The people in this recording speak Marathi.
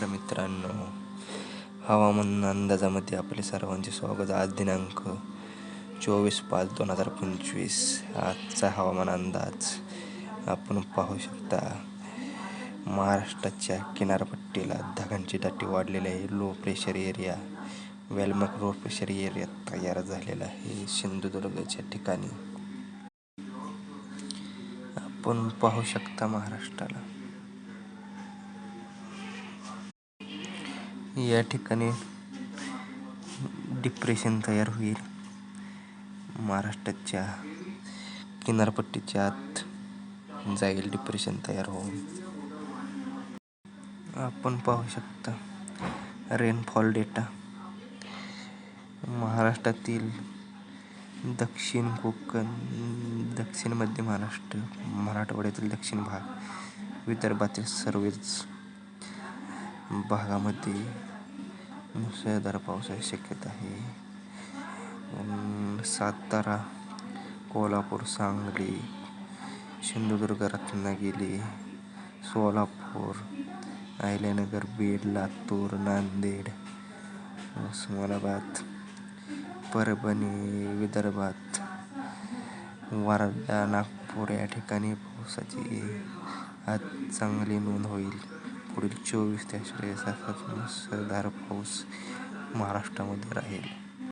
मित्रांनो, हवामान अंदाजामध्ये आपले सर्वांचे स्वागत. आज दिनांक 24/5/2025. आजचा हवामान अंदाज आपण पाहू शकता. महाराष्ट्राच्या किनारपट्टीला ढगांची दाटी वाढलेली आहे. Low pressure area well marked low pressure area तयार झालेला आहे सिंधुदुर्गच्या ठिकाणी. आपण पाहू शकता महाराष्ट्राला या ठिकाणी डिप्रेशन तयार होईल. महाराष्ट्राच्या किनारपट्टीच्या आत जाईल डिप्रेशन तयार होऊन. आपण पाहू शकता रेनफॉल डेटा. महाराष्ट्रातील दक्षिण कोकण, दक्षिण मध्य महाराष्ट्र, मराठवाड्यातील दक्षिण भाग, विदर्भातील सर्वच भागामध्ये मुसळधार पावसाची शक्यता आहे. सातारा, कोल्हापूर, सांगली, सिंधुदुर्ग, रत्नागिरी, सोलापूर, अहिल्यानगर, बीड, लातूर, नांदेड, उस्मानाबाद, परभणी, विदर्भात वर्धा, नागपूर या ठिकाणी पावसाची आज चांगली नोंद होईल. पुढील 24 तासात मुसळधार पाऊस महाराष्ट्रामध्ये राहील.